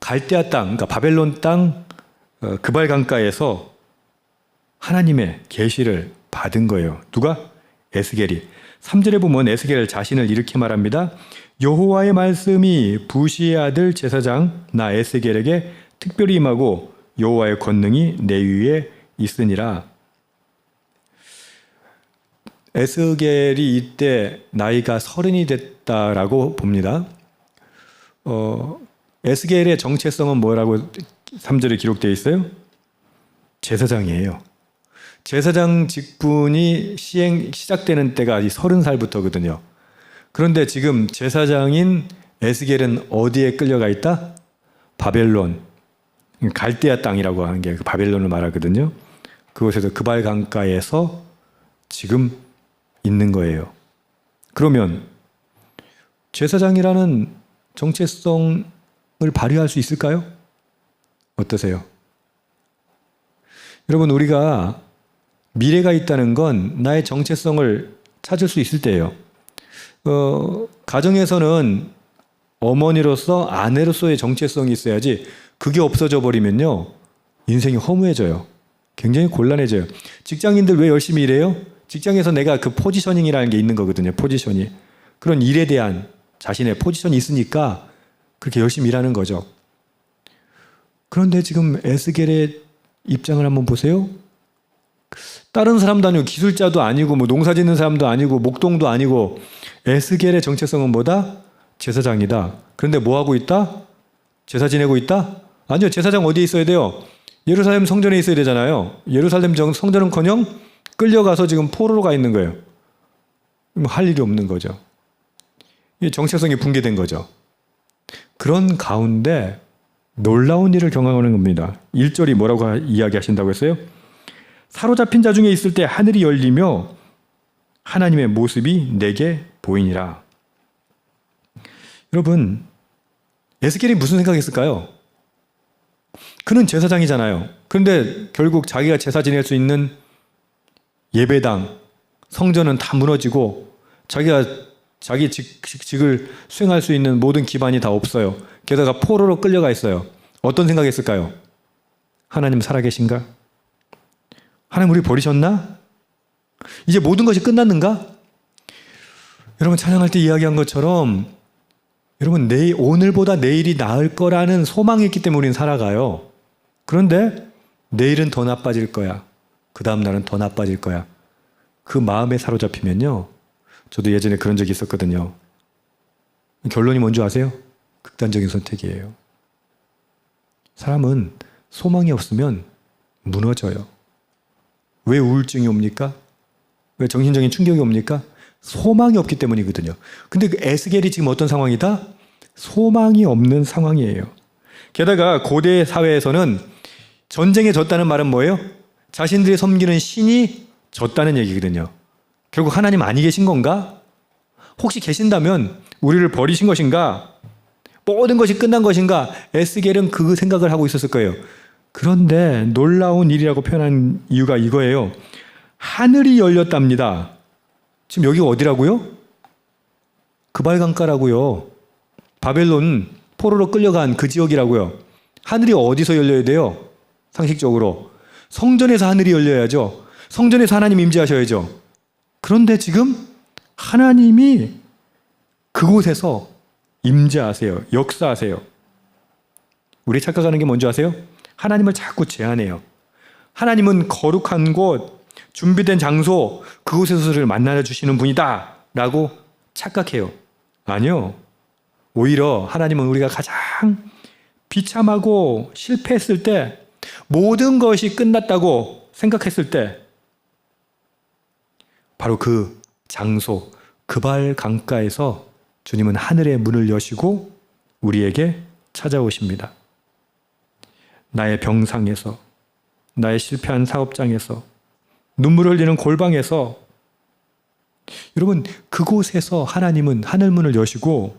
갈대아 땅, 그러니까 바벨론 땅 그발 강가에서 하나님의 계시를 받은 거예요. 누가? 에스겔이. 3절에 보면 에스겔 자신을 이렇게 말합니다. 여호와의 말씀이 부시의 아들 제사장 나 에스겔에게 특별히 임하고 여호와의 권능이 내 위에 있으니라. 에스겔이 이때 나이가 30이 됐다라고 봅니다. 에스겔의 정체성은 뭐라고 3절에 기록되어 있어요? 제사장이에요. 제사장 직분이 시작되는 때가 30살부터거든요. 그런데 지금 제사장인 에스겔은 어디에 끌려가 있다? 바벨론, 갈대아 땅이라고 하는 게 바벨론을 말하거든요. 그곳에서 그발 강가에서 지금 있는 거예요. 그러면 제사장이라는 정체성을 발휘할 수 있을까요? 어떠세요? 여러분, 우리가 미래가 있다는 건 나의 정체성을 찾을 수 있을 때예요. 가정에서는 어머니로서 아내로서의 정체성이 있어야지 그게 없어져 버리면요 인생이 허무해져요. 굉장히 곤란해져요. 직장인들 왜 열심히 일해요? 직장에서 내가 그 포지셔닝이라는 게 있는 거거든요. 포지션이. 그런 일에 대한 자신의 포지션이 있으니까 그렇게 열심히 일하는 거죠. 그런데 지금 에스겔의 입장을 한번 보세요. 다른 사람도 아니고 기술자도 아니고 뭐 농사 짓는 사람도 아니고 목동도 아니고 에스겔의 정체성은 뭐다? 제사장이다. 그런데 뭐 하고 있다? 제사 지내고 있다? 아니요. 제사장 어디에 있어야 돼요? 예루살렘 성전에 있어야 되잖아요. 예루살렘 성전은커녕 끌려가서 지금 포로로 가 있는 거예요. 할 일이 없는 거죠. 정체성이 붕괴된 거죠. 그런 가운데 놀라운 일을 경험하는 겁니다. 1절이 뭐라고 이야기하신다고 했어요? 사로잡힌 자 중에 있을 때 하늘이 열리며 하나님의 모습이 내게 보이니라. 여러분, 에스겔이 무슨 생각했을까요? 그는 제사장이잖아요. 그런데 결국 자기가 제사 지낼 수 있는 예배당, 성전은 다 무너지고 자기가 자기 직을 수행할 수 있는 모든 기반이 다 없어요. 게다가 포로로 끌려가 있어요. 어떤 생각했을까요? 하나님 살아계신가? 하나님 우리 버리셨나? 이제 모든 것이 끝났는가? 여러분 찬양할 때 이야기한 것처럼 여러분 오늘보다 내일이 나을 거라는 소망이 있기 때문에 우리는 살아가요. 그런데 내일은 더 나빠질 거야. 그 다음 날은 더 나빠질 거야. 그 마음에 사로잡히면요. 저도 예전에 그런 적이 있었거든요. 결론이 뭔지 아세요? 극단적인 선택이에요. 사람은 소망이 없으면 무너져요. 왜 우울증이 옵니까? 왜 정신적인 충격이 옵니까? 소망이 없기 때문이거든요. 근데 그 에스겔이 지금 어떤 상황이다? 소망이 없는 상황이에요. 게다가 고대 사회에서는 전쟁에 졌다는 말은 뭐예요? 자신들이 섬기는 신이 졌다는 얘기거든요. 결국 하나님 아니 계신 건가? 혹시 계신다면 우리를 버리신 것인가? 모든 것이 끝난 것인가? 에스겔은 그 생각을 하고 있었을 거예요. 그런데 놀라운 일이라고 표현한 이유가 이거예요. 하늘이 열렸답니다. 지금 여기가 어디라고요? 그발 강가라고요. 바벨론 포로로 끌려간 그 지역이라고요. 하늘이 어디서 열려야 돼요? 상식적으로 성전에서 하늘이 열려야죠. 성전에서 하나님 임재하셔야죠. 그런데 지금 하나님이 그곳에서 임재하세요. 역사하세요. 우리 착각하는 게 뭔지 아세요? 하나님을 자꾸 제한해요. 하나님은 거룩한 곳, 준비된 장소, 그곳에서 우리를 만나 주시는 분이다 라고 착각해요. 아니요. 오히려 하나님은 우리가 가장 비참하고 실패했을 때, 모든 것이 끝났다고 생각했을 때 바로 그 장소, 그발 강가에서 주님은 하늘의 문을 여시고 우리에게 찾아오십니다. 나의 병상에서, 나의 실패한 사업장에서, 눈물을 흘리는 골방에서, 여러분 그곳에서 하나님은 하늘문을 여시고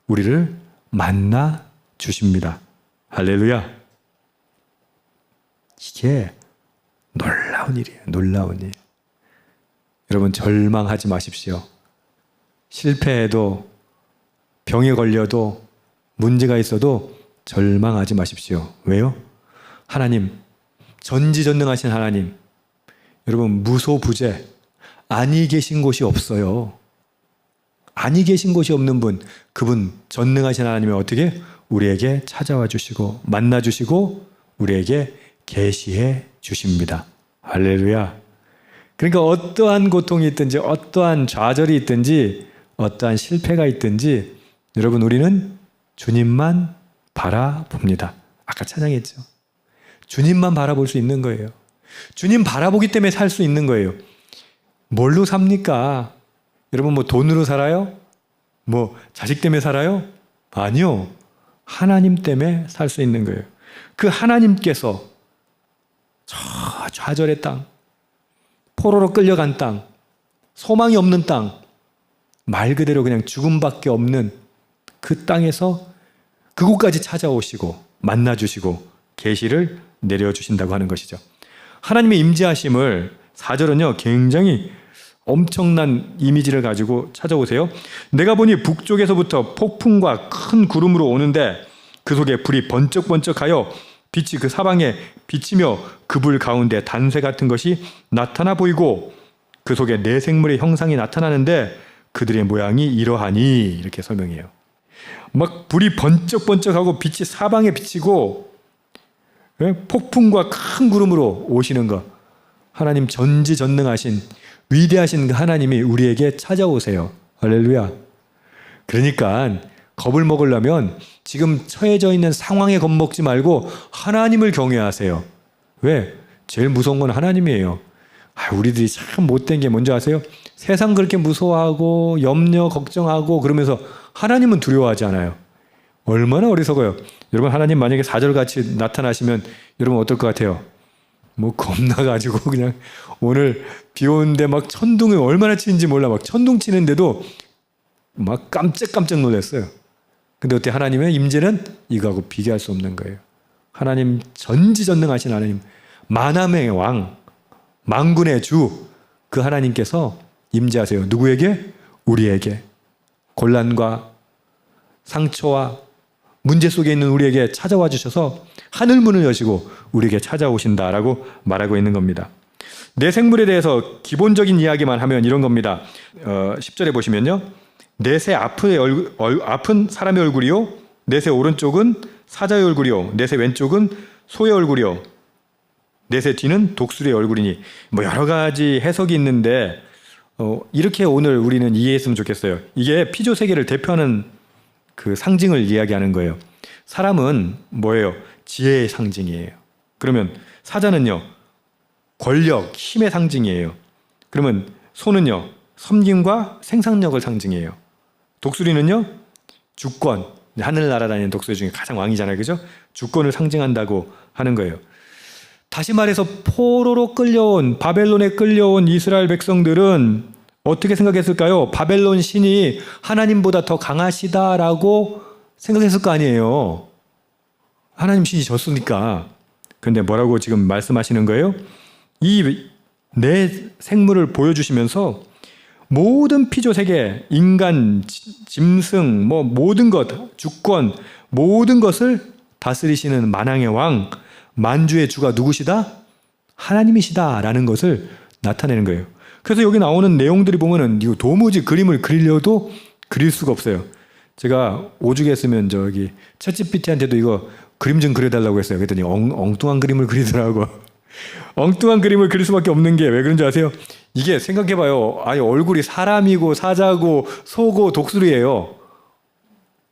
우리를 만나 주십니다. 할렐루야. 이게 놀라운 일이에요. 놀라운 일. 여러분 절망하지 마십시오. 실패해도, 병에 걸려도, 문제가 있어도 절망하지 마십시오. 왜요? 하나님, 전지전능하신 하나님, 여러분 무소부재, 아니 계신 곳이 없어요. 아니 계신 곳이 없는 분, 그분 전능하신 하나님이 어떻게 우리에게 찾아와 주시고 만나 주시고 우리에게 계시해 주십니다. 할렐루야. 그러니까 어떠한 고통이 있든지 어떠한 좌절이 있든지 어떠한 실패가 있든지 여러분 우리는 주님만 바라봅니다. 아까 찬양했죠. 주님만 바라볼 수 있는 거예요. 주님 바라보기 때문에 살 수 있는 거예요. 뭘로 삽니까? 여러분 뭐 돈으로 살아요? 뭐 자식 때문에 살아요? 아니요. 하나님 때문에 살 수 있는 거예요. 그 하나님께서 저 좌절의 땅, 포로로 끌려간 땅, 소망이 없는 땅, 말 그대로 그냥 죽음밖에 없는 그 땅에서 그곳까지 찾아오시고 만나주시고 계시를 내려주신다고 하는 것이죠. 하나님의 임재하심을 4절은요 굉장히 엄청난 이미지를 가지고 찾아오세요. 내가 보니 북쪽에서부터 폭풍과 큰 구름으로 오는데 그 속에 불이 번쩍번쩍하여 빛이 그 사방에 비치며 그 불 가운데 단쇠 같은 것이 나타나 보이고 그 속에 네 생물의 형상이 나타나는데 그들의 모양이 이러하니 이렇게 설명해요. 막 불이 번쩍번쩍하고 빛이 사방에 비치고 폭풍과 큰 구름으로 오시는 것. 하나님 전지전능하신 위대하신 하나님이 우리에게 찾아오세요. 할렐루야. 그러니까 겁을 먹으려면 지금 처해져 있는 상황에 겁먹지 말고 하나님을 경외하세요. 왜? 제일 무서운 건 하나님이에요. 우리들이 참 못된 게 뭔지 아세요? 세상 그렇게 무서워하고 염려 걱정하고 그러면서 하나님은 두려워하지 않아요. 얼마나 어리석어요. 여러분 하나님 만약에 4절같이 나타나시면 여러분 어떨 것 같아요? 뭐 겁나가지고 그냥 오늘 비 오는데 막 천둥이 얼마나 치는지 몰라. 막 천둥 치는데도 막 깜짝깜짝 놀랐어요. 근데 어때? 하나님의 임재는 이거하고 비교할 수 없는 거예요. 하나님 전지전능하신 하나님, 만함의 왕, 만군의 주, 그 하나님께서 임재하세요. 누구에게? 우리에게. 곤란과 상처와 문제 속에 있는 우리에게 찾아와 주셔서 하늘문을 여시고 우리에게 찾아오신다라고 말하고 있는 겁니다. 내 생물에 대해서 기본적인 이야기만 하면 이런 겁니다. 10절에 보시면요. 넷의 앞은 사람의 얼굴이요, 넷의 오른쪽은 사자의 얼굴이요, 넷의 왼쪽은 소의 얼굴이요, 넷의 뒤는 독수리의 얼굴이니. 뭐 여러 가지 해석이 있는데 이렇게 오늘 우리는 이해했으면 좋겠어요. 이게 피조 세계를 대표하는 그 상징을 이야기하는 거예요. 사람은 뭐예요? 지혜의 상징이에요. 그러면 사자는요, 권력, 힘의 상징이에요. 그러면 소는요, 섬김과 생산력을 상징해요. 독수리는요, 주권, 하늘 날아다니는 독수리 중에 가장 왕이잖아요. 그죠? 주권을 상징한다고 하는 거예요. 다시 말해서 포로로 끌려온, 바벨론에 끌려온 이스라엘 백성들은 어떻게 생각했을까요? 바벨론 신이 하나님보다 더 강하시다라고 생각했을 거 아니에요. 하나님 신이 졌으니까. 그런데 뭐라고 지금 말씀하시는 거예요? 이 내 생물을 보여주시면서 모든 피조 세계, 인간, 짐승, 뭐 모든 것, 주권, 모든 것을 다스리시는 만왕의 왕, 만주의 주가 누구시다? 하나님이시다라는 것을 나타내는 거예요. 그래서 여기 나오는 내용들이 보면은 이거 도무지 그림을 그리려도 그릴 수가 없어요. 제가 오죽했으면 저기 챗GPT한테도 이거 그림 좀 그려달라고 했어요. 그랬더니 엉뚱한 그림을 그리더라고. 엉뚱한 그림을 그릴 수밖에 없는 게 왜 그런지 아세요? 이게 생각해봐요. 아니 얼굴이 사람이고 사자고 소고 독수리예요.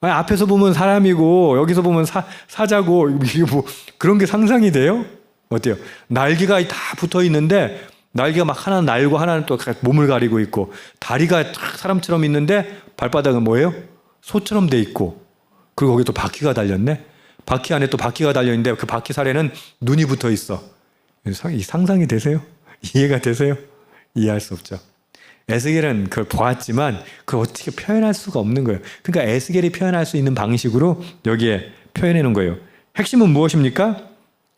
아니, 앞에서 보면 사람이고 여기서 보면 사자고 이게 뭐 그런 게 상상이 돼요? 어때요? 날개가 다 붙어 있는데 날개가 막 하나는 날고 하나는 또 몸을 가리고 있고 다리가 딱 사람처럼 있는데 발바닥은 뭐예요? 소처럼 돼 있고 그리고 거기 또 바퀴가 달렸네. 바퀴 안에 또 바퀴가 달려있는데 그 바퀴 살에는 눈이 붙어 있어. 상상이 되세요? 이해가 되세요? 이해할 수 없죠. 에스겔은 그걸 보았지만 그걸 어떻게 표현할 수가 없는 거예요. 그러니까 에스겔이 표현할 수 있는 방식으로 여기에 표현해 놓은 거예요. 핵심은 무엇입니까?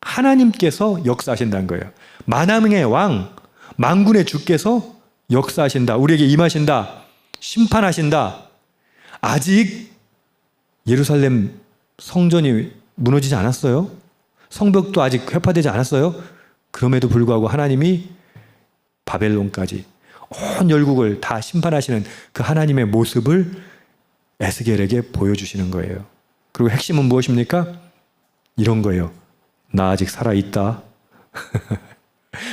하나님께서 역사하신다는 거예요. 만왕의 왕, 만군의 주께서 역사하신다. 우리에게 임하신다. 심판하신다. 아직 예루살렘 성전이 무너지지 않았어요. 성벽도 아직 회파되지 않았어요. 그럼에도 불구하고 하나님이 바벨론까지 온 열국을 다 심판하시는 그 하나님의 모습을 에스겔에게 보여주시는 거예요. 그리고 핵심은 무엇입니까? 이런 거예요. 나 아직 살아있다.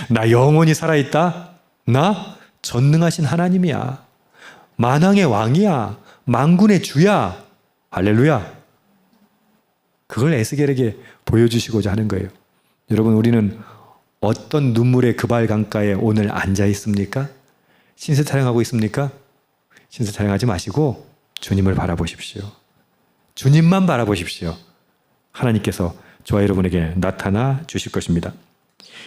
나 영원히 살아있다. 나 전능하신 하나님이야. 만왕의 왕이야. 만군의 주야. 할렐루야. 그걸 에스겔에게 보여주시고자 하는 거예요. 여러분, 우리는 어떤 눈물의 그발 강가에 오늘 앉아 있습니까? 신세 타령하고 있습니까? 신세 타령하지 마시고 주님을 바라보십시오. 주님만 바라보십시오. 하나님께서 저와 여러분에게 나타나 주실 것입니다.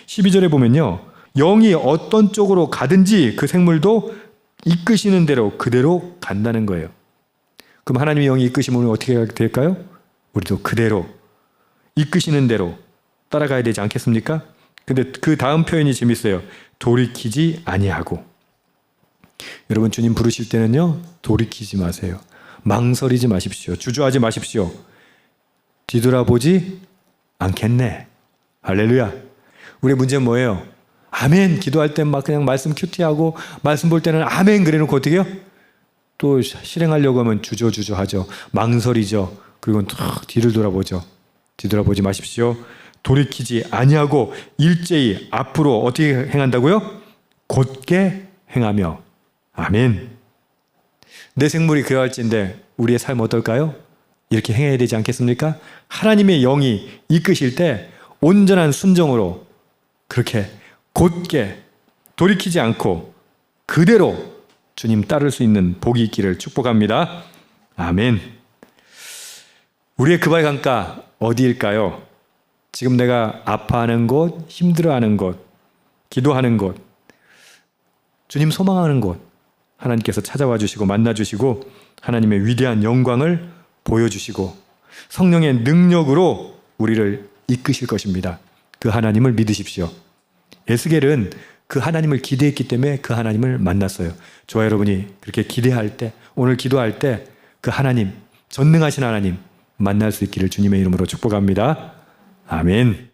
12절에 보면요, 영이 어떤 쪽으로 가든지 그 생물도 이끄시는 대로 그대로 간다는 거예요. 그럼 하나님의 영이 이끄시면 우리는 어떻게 될까요? 우리도 그대로 이끄시는 대로 따라가야 되지 않겠습니까? 근데 그 다음 표현이 재밌어요. 돌이키지 아니하고. 여러분, 주님 부르실 때는요, 돌이키지 마세요. 망설이지 마십시오. 주저하지 마십시오. 뒤돌아보지 않겠네. 할렐루야. 우리의 문제는 뭐예요? 아멘 기도할 땐 막 그냥 말씀 큐티하고 말씀 볼 때는 아멘 그래놓고 어떻게 해요? 또 실행하려고 하면 주저하죠. 망설이죠. 그리고 탁 뒤를 돌아보죠. 뒤돌아보지 마십시오. 돌이키지 아니하고 일제히 앞으로 어떻게 행한다고요? 곧게 행하며. 아멘. 내 생물이 그러할진데 우리의 삶 어떨까요? 이렇게 행해야 되지 않겠습니까? 하나님의 영이 이끄실 때 온전한 순종으로 그렇게 곧게 돌이키지 않고 그대로 주님 따를 수 있는 복이 있기를 축복합니다. 아멘. 우리의 그발 강가 어디일까요? 지금 내가 아파하는 곳, 힘들어하는 곳, 기도하는 곳, 주님 소망하는 곳, 하나님께서 찾아와 주시고 만나 주시고 하나님의 위대한 영광을 보여주시고 성령의 능력으로 우리를 이끄실 것입니다. 그 하나님을 믿으십시오. 에스겔은 그 하나님을 기대했기 때문에 그 하나님을 만났어요. 저와 여러분이 그렇게 기대할 때, 오늘 기도할 때 그 하나님, 전능하신 하나님 만날 수 있기를 주님의 이름으로 축복합니다. 아멘.